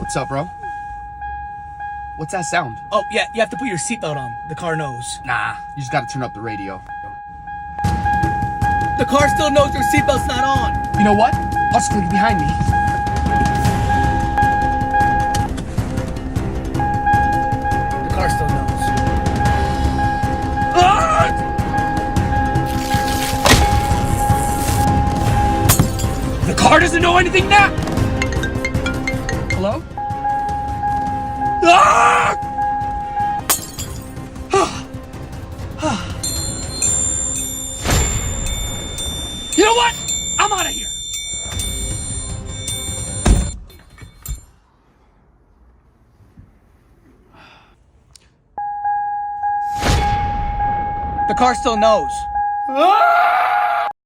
What's up, bro? What's that sound? Oh, yeah, you have to put your seatbelt on. The car knows. Nah, you just gotta turn up the radio. The car still knows your seatbelt's not on. You know what? I'll just leave it behind me. The car still knows. Ah! The car doesn't know anything now! Hello? Ah! You know what? I'm out of here. The car still knows. Ah!